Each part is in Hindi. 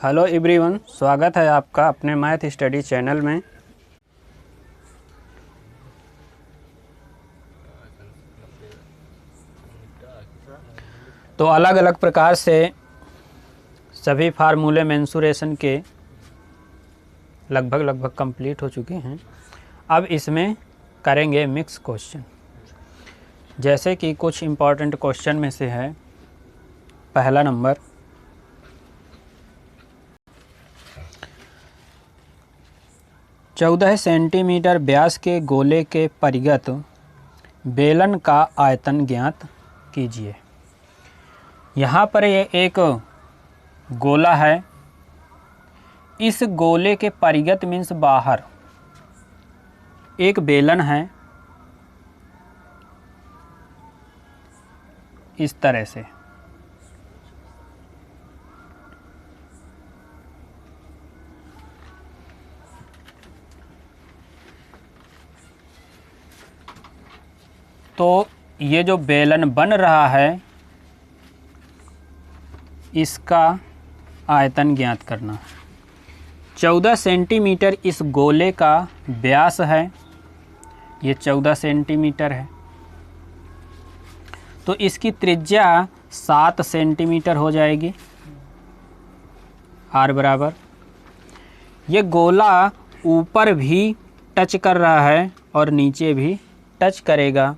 हेलो एवरीवन, स्वागत है आपका अपने मैथ स्टडी चैनल में। तो अलग अलग प्रकार से सभी फार्मूले मेंसुरेशन के लगभग कंप्लीट हो चुके हैं। अब इसमें करेंगे मिक्स क्वेश्चन। जैसे कि कुछ इम्पॉर्टेंट क्वेश्चन में से है पहला नंबर, 14 सेंटीमीटर व्यास के गोले के परिगत बेलन का आयतन ज्ञात कीजिए। यहाँ पर ये एक गोला है, इस गोले के परिगत मीन्स बाहर एक बेलन है इस तरह से। तो ये जो बेलन बन रहा है इसका आयतन ज्ञात करना है। 14 सेंटीमीटर इस गोले का व्यास है, ये 14 सेंटीमीटर है। तो इसकी त्रिज्या 7 सेंटीमीटर हो जाएगी, r बराबर। ये गोला ऊपर भी टच कर रहा है और नीचे भी टच करेगा,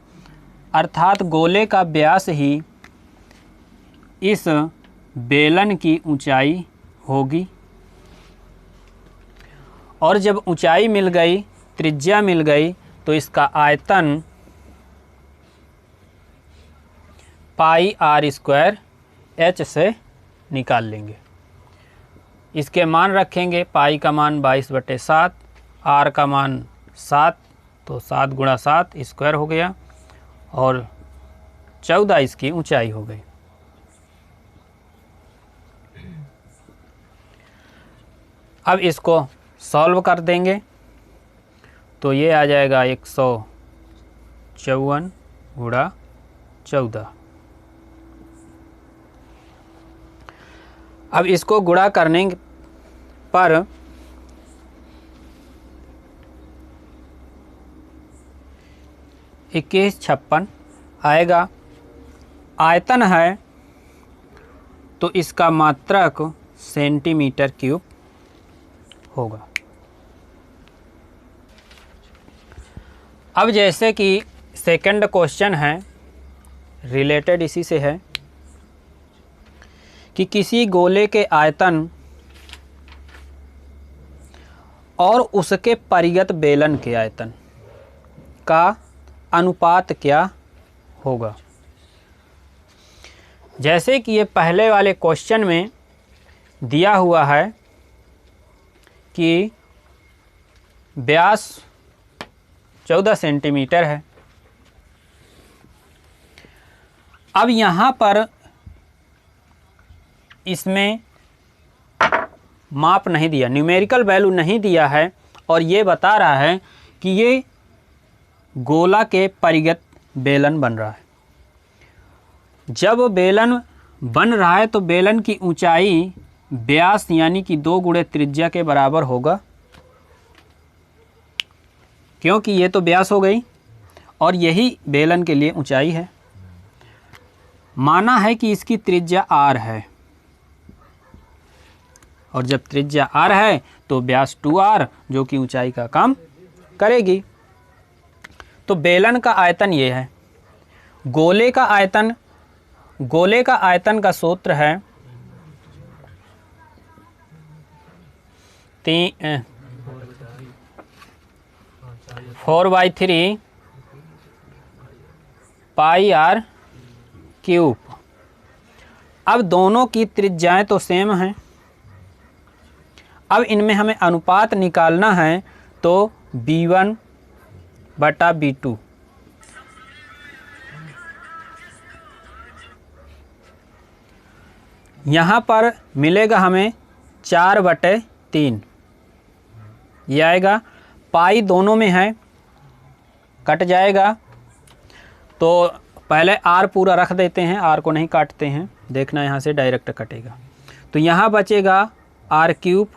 अर्थात गोले का व्यास ही इस बेलन की ऊंचाई होगी। और जब ऊंचाई मिल गई, त्रिज्या मिल गई, तो इसका आयतन पाई r स्क्वायर h से निकाल लेंगे। इसके मान रखेंगे, पाई का मान 22/7, r का मान 7, तो 7 गुणा 7 स्क्वायर हो गया और 14 इसकी ऊंचाई हो गई। अब इसको सॉल्व कर देंगे तो ये आ जाएगा 154 गुणा 14। अब इसको गुणा करने पर इक्कीस 56 आएगा। आयतन है तो इसका मात्रक सेंटीमीटर क्यूब होगा। अब जैसे कि सेकंड क्वेश्चन है, रिलेटेड इसी से है कि किसी गोले के आयतन और उसके परिगत बेलन के आयतन का अनुपात क्या होगा। जैसे कि ये पहले वाले क्वेश्चन में दिया हुआ है कि व्यास 14 सेंटीमीटर है। अब यहाँ पर इसमें माप नहीं दिया, न्यूमेरिकल वैल्यू नहीं दिया है, और ये बता रहा है कि ये गोला के परिगत बेलन बन रहा है। जब बेलन बन रहा है तो बेलन की ऊंचाई व्यास यानी कि 2 गुणे त्रिज्या के बराबर होगा, क्योंकि ये तो व्यास हो गई और यही बेलन के लिए ऊंचाई है। माना है कि इसकी त्रिज्या r है, और जब त्रिज्या r है तो व्यास 2r जो कि ऊंचाई का काम करेगी। तो बेलन का आयतन ये है। गोले का आयतन का सूत्र है 4/3 पाई r क्यूब। अब दोनों की त्रिज्याएं तो सेम हैं। अब इनमें हमें अनुपात निकालना है, तो b1/b2। यहाँ पर मिलेगा हमें 4/3, ये आएगा। पाई दोनों में है, कट जाएगा, तो पहले r पूरा रख देते हैं, r को नहीं काटते हैं, देखना यहाँ से डायरेक्ट कटेगा। तो यहाँ बचेगा आर क्यूब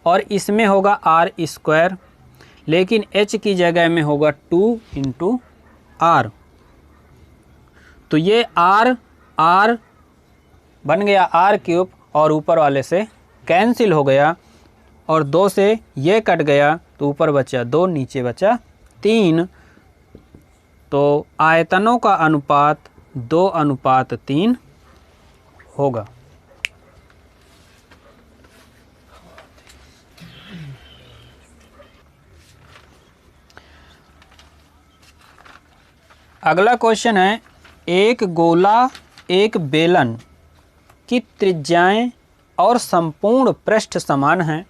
और इसमें होगा आर स्क्वायर, लेकिन h की जगह में होगा 2 इंटू आर। तो ये आर आर बन गया आर क्यूब और ऊपर वाले से कैंसिल हो गया और 2 से ये कट गया तो ऊपर बचा 2, नीचे बचा 3। तो आयतनों का अनुपात 2:3 होगा। अगला क्वेश्चन है, एक गोला एक बेलन की त्रिज्याएं और संपूर्ण पृष्ठ समान हैं,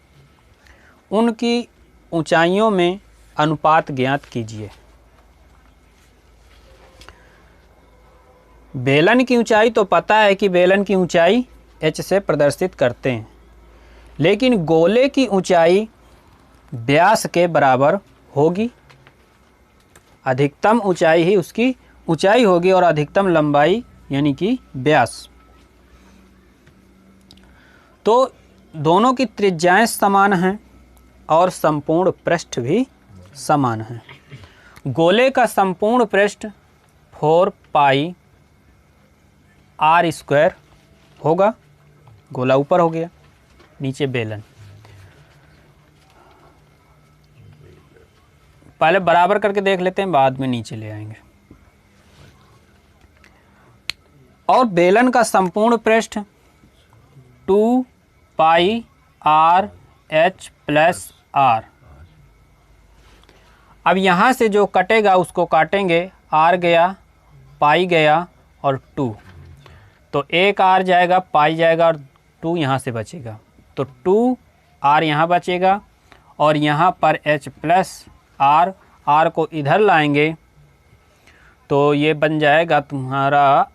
उनकी ऊंचाइयों में अनुपात ज्ञात कीजिए। बेलन की ऊंचाई तो पता है कि बेलन की ऊंचाई h से प्रदर्शित करते हैं, लेकिन गोले की ऊंचाई व्यास के बराबर होगी। अधिकतम ऊंचाई ही उसकी ऊंचाई होगी और अधिकतम लंबाई यानी कि व्यास। तो दोनों की त्रिज्याएं समान हैं और संपूर्ण पृष्ठ भी समान हैं। गोले का संपूर्ण पृष्ठ 4 पाई आर स्क्वायर होगा। गोला ऊपर हो गया, नीचे बेलन। पहले बराबर करके देख लेते हैं, बाद में नीचे ले आएंगे। और बेलन का संपूर्ण पृष्ठ 2 पाई आर एच प्लस आर। अब यहाँ से जो कटेगा उसको काटेंगे, आर गया, पाई गया और 2, तो एक आर जाएगा, पाई जाएगा और 2 यहाँ से बचेगा। तो 2 आर यहाँ बचेगा और यहाँ पर एच प्लस आर, आर को इधर लाएंगे तो ये बन जाएगा तुम्हारा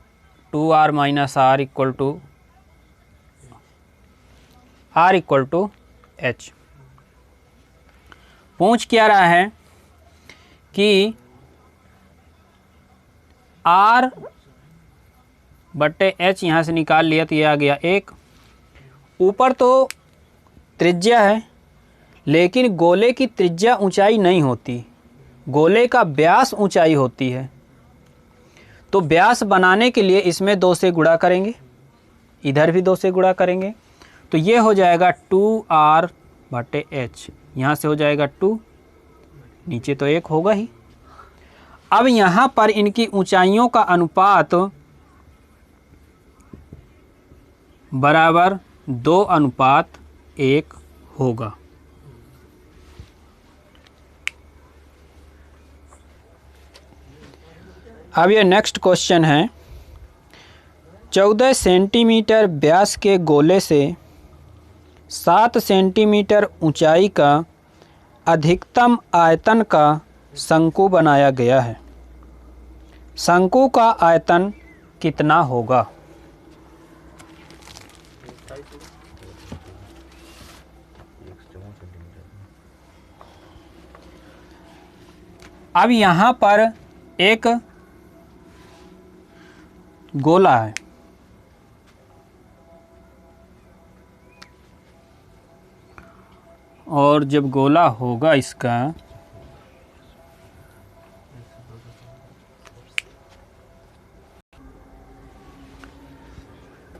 2r minus R equal to h। पूछ क्या रहा है कि r बट्टे h यहाँ से निकाल लिया तो ये आ गया 1। ऊपर तो त्रिज्या है, लेकिन गोले की त्रिज्या ऊंचाई नहीं होती, गोले का व्यास ऊंचाई होती है। तो व्यास बनाने के लिए इसमें 2 से गुणा करेंगे, इधर भी 2 से गुणा करेंगे, तो ये हो जाएगा 2r बटे h। यहाँ से हो जाएगा 2, नीचे तो 1 होगा ही। अब यहाँ पर इनकी ऊंचाइयों का अनुपात बराबर 2:1 होगा। अब ये नेक्स्ट क्वेश्चन है, 14 सेंटीमीटर व्यास के गोले से 7 सेंटीमीटर ऊंचाई का अधिकतम आयतन का शंकु बनाया गया है। शंकु का आयतन कितना होगा? अब यहाँ पर एक गोला है और जब गोला होगा इसका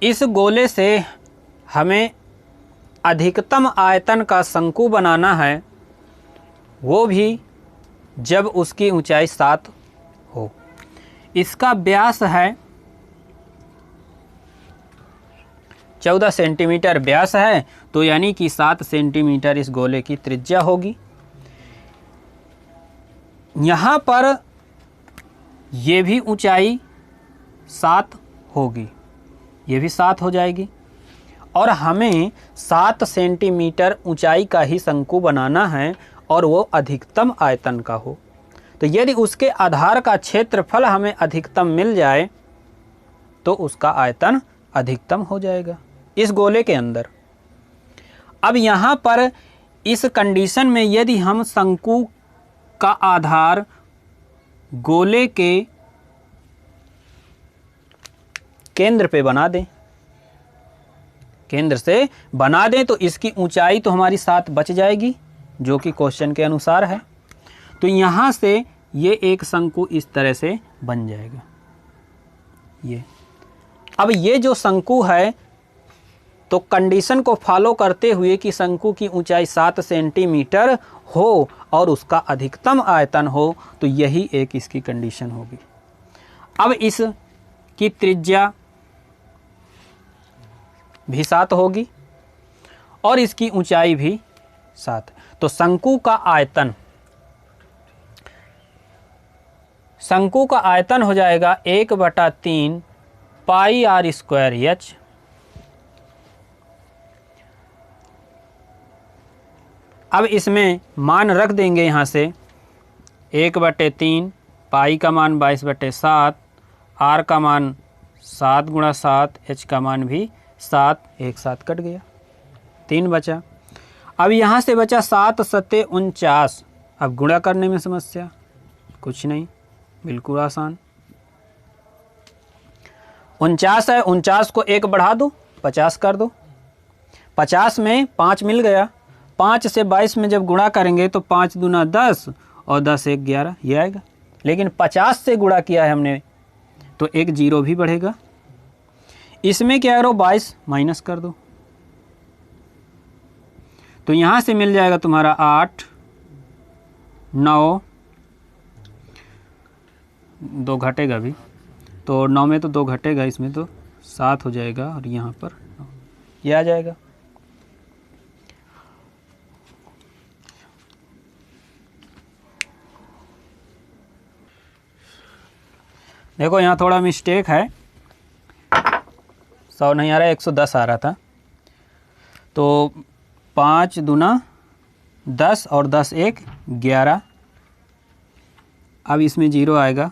इस गोले से हमें अधिकतम आयतन का शंकु बनाना है, वो भी जब उसकी ऊंचाई 7 हो। इसका व्यास है 14 सेंटीमीटर व्यास है, तो यानी कि 7 सेंटीमीटर इस गोले की त्रिज्या होगी। यहाँ पर ये भी ऊंचाई 7 होगी, ये भी 7 हो जाएगी और हमें 7 सेंटीमीटर ऊंचाई का ही शंकु बनाना है और वो अधिकतम आयतन का हो। तो यदि उसके आधार का क्षेत्रफल हमें अधिकतम मिल जाए तो उसका आयतन अधिकतम हो जाएगा इस गोले के अंदर। अब यहाँ पर इस कंडीशन में यदि हम शंकु का आधार गोले के केंद्र पे बना दें, केंद्र से बना दें तो इसकी ऊंचाई तो हमारी 7 बच जाएगी, जो कि क्वेश्चन के अनुसार है। तो यहाँ से ये एक शंकु इस तरह से बन जाएगा। ये अब ये जो शंकु है तो कंडीशन को फॉलो करते हुए कि शंकु की ऊंचाई 7 सेंटीमीटर हो और उसका अधिकतम आयतन हो, तो यही एक इसकी कंडीशन होगी। अब इसकी त्रिज्या भी 7 होगी और इसकी ऊंचाई भी 7। तो शंकु का आयतन हो जाएगा 1/3 पाई r स्क्वायर h। अब इसमें मान रख देंगे यहाँ से 1/3, पाई का मान 22/7, r का मान 7 × 7, h का मान भी 7, एक साथ कट गया, 3 बचा। अब यहाँ से बचा 7 × 7 = 49। अब गुणा करने में समस्या कुछ नहीं, बिल्कुल आसान। 49 है, 49 को 1 बढ़ा दो, 50 कर दो। 50 में 5 मिल गया, 5 से 22 में जब गुणा करेंगे तो 5 दूना 10 और 10 1 11, ये आएगा। लेकिन 50 से गुणा किया है हमने तो एक 0 भी बढ़ेगा। इसमें क्या करो, 22 माइनस कर दो, तो यहाँ से मिल जाएगा तुम्हारा 8, 9, 2 घटेगा भी, तो 9 में तो 2 घटेगा, इसमें तो 7 हो जाएगा और यहाँ पर 9, ये आ जाएगा। देखो यहाँ थोड़ा मिस्टेक है, 100 नहीं आ रहा है, 110 आ रहा था। तो 5 दूना 10 और 10 1 11। अब इसमें 0 आएगा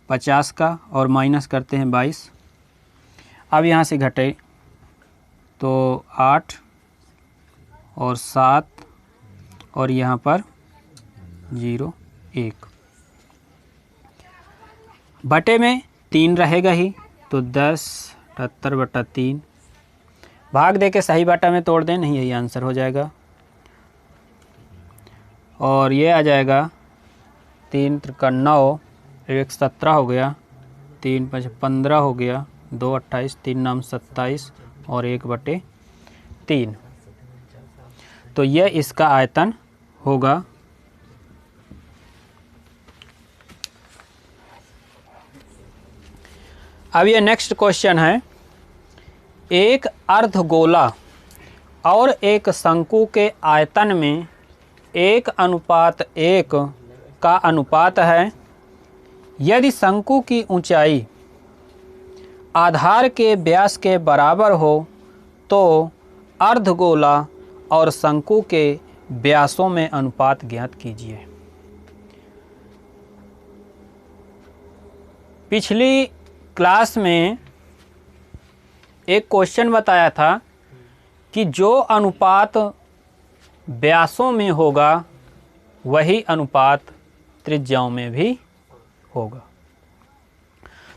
50 का और माइनस करते हैं 22। अब यहाँ से घटे तो 8 और 7 और यहाँ पर 0 1, बटे में 3 रहेगा ही, तो 10 78/3। भाग दे के सही बटा में तोड़ दें, नहीं यही आंसर हो जाएगा। और ये आ जाएगा 3 × 9, 1 17 हो गया, 3 × 5 15 हो गया, 2 28, 3 9 27 और 1/3। तो यह इसका आयतन होगा। अब ये नेक्स्ट क्वेश्चन है, एक अर्धगोला और एक शंकु के आयतन में 1:1 का अनुपात है। यदि शंकु की ऊंचाई आधार के व्यास के बराबर हो तो अर्धगोला और शंकु के व्यासों में अनुपात ज्ञात कीजिए। पिछली क्लास में एक क्वेश्चन बताया था कि जो अनुपात व्यासों में होगा वही अनुपात त्रिज्याओं में भी होगा।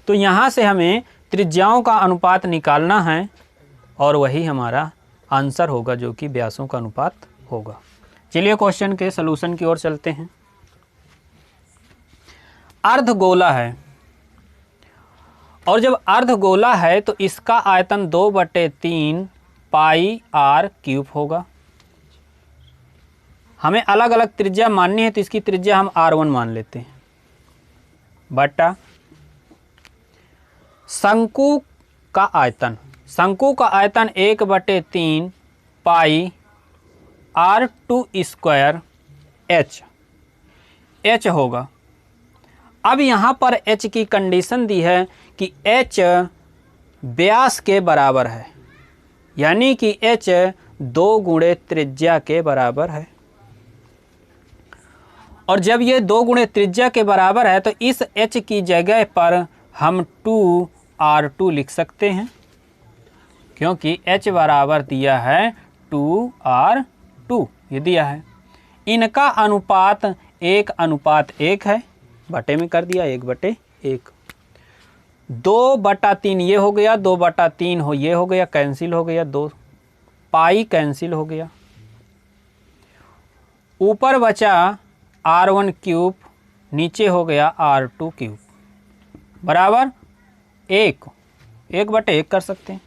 तो यहाँ से हमें त्रिज्याओं का अनुपात निकालना है और वही हमारा आंसर होगा, जो कि व्यासों का अनुपात होगा। चलिए क्वेश्चन के सलूशन की ओर चलते हैं। अर्धगोला है और जब अर्धगोला है तो इसका आयतन 2/3 पाई r³ होगा। हमें अलग अलग त्रिज्या माननी है तो इसकी त्रिज्या हम r1 मान लेते हैं, बटा शंकु का आयतन। शंकु का आयतन 1/3 पाई r² h होगा। अब यहाँ पर h की कंडीशन दी है कि h व्यास के बराबर है, यानी कि h 2 गुणे त्रिज्या के बराबर है। और जब ये 2 गुणे त्रिज्या के बराबर है तो इस h की जगह पर हम 2r2 लिख सकते हैं, क्योंकि h बराबर दिया है 2r2, ये दिया है। इनका अनुपात 1:1 है, बटे में कर दिया 1/1। 2/3 ये हो गया, 2/3 हो ये हो गया, कैंसिल हो गया, 2 पाई कैंसिल हो गया। ऊपर बचा r1 क्यूब, नीचे हो गया r2 क्यूब बराबर 1/1 कर सकते हैं।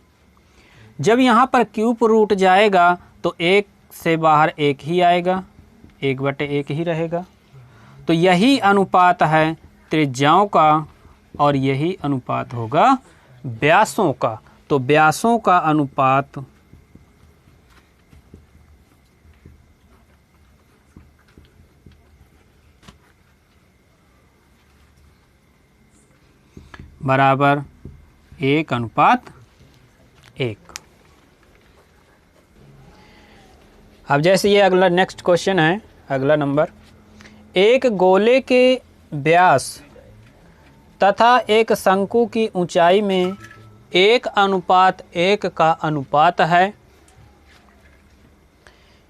जब यहाँ पर क्यूब रूट जाएगा तो 1 से बाहर 1 ही आएगा, 1/1 ही रहेगा। तो यही अनुपात है त्रिज्याओं का और यही अनुपात होगा व्यासों का। तो व्यासों का अनुपात बराबर 1/1। अब जैसे ये अगला नेक्स्ट क्वेश्चन है, अगला नंबर, एक गोले के व्यास तथा एक शंकु की ऊंचाई में 1:1 का अनुपात है।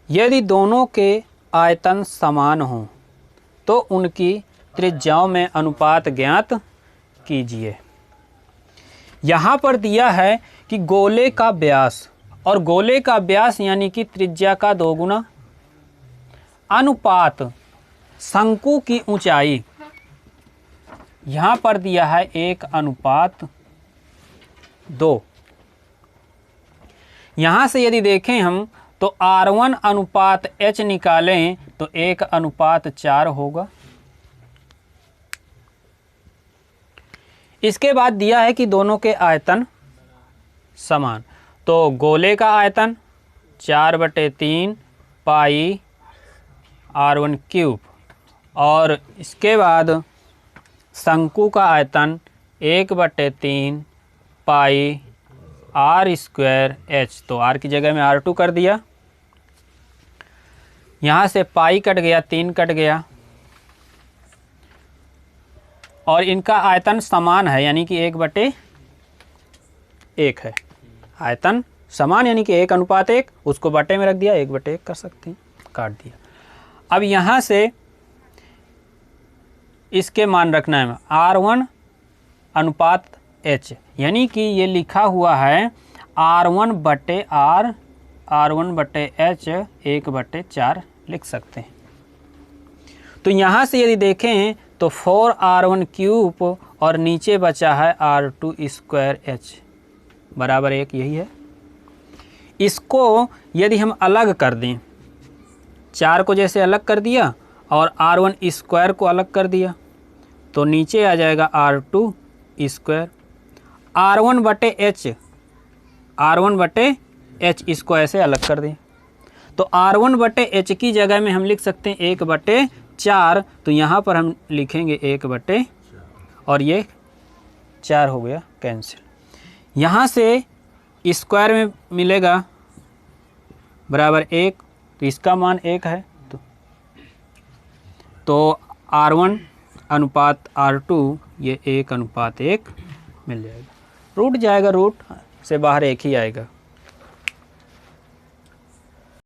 यदि दोनों के आयतन समान हों तो उनकी त्रिज्याओं में अनुपात ज्ञात कीजिए। यहाँ पर दिया है कि गोले का व्यास, और गोले का व्यास यानी कि त्रिज्या का 2 गुना, अनुपात शंकु की ऊंचाई, यहाँ पर दिया है 1:2। यहाँ से यदि देखें हम तो r1/h निकालें तो 1:4 होगा। इसके बाद दिया है कि दोनों के आयतन समान, तो गोले का आयतन 4/3 पाई r1 क्यूब, और इसके बाद शंकु का आयतन 1/3 पाई r² h। तो r की जगह में r2 कर दिया, यहाँ से पाई कट गया, 3 कट गया, और इनका आयतन समान है यानी कि 1/1 है। आयतन समान यानी कि 1:1, उसको बटे में रख दिया, 1/1 कर सकते हैं, काट दिया। अब यहाँ से इसके मान रखना है r1/h, यानी कि ये लिखा हुआ है r1/h 1/4 लिख सकते हैं। तो यहाँ से यदि देखें तो 4r1 क्यूब और नीचे बचा है r2² h बराबर 1, यही है। इसको यदि हम अलग कर दें, 4 को जैसे अलग कर दिया और r1² को अलग कर दिया, तो नीचे आ जाएगा r2²। r1/h इसको ऐसे अलग कर दें, तो r1/h की जगह में हम लिख सकते हैं 1/4, तो यहाँ पर हम लिखेंगे 1/, और ये 4 हो गया कैंसिल। यहाँ से स्क्वायर में मिलेगा बराबर 1, तो इसका मान 1 है, तो r1/r2 ये 1:1 मिल जाएगा। रूट जाएगा, रूट से बाहर 1 ही आएगा।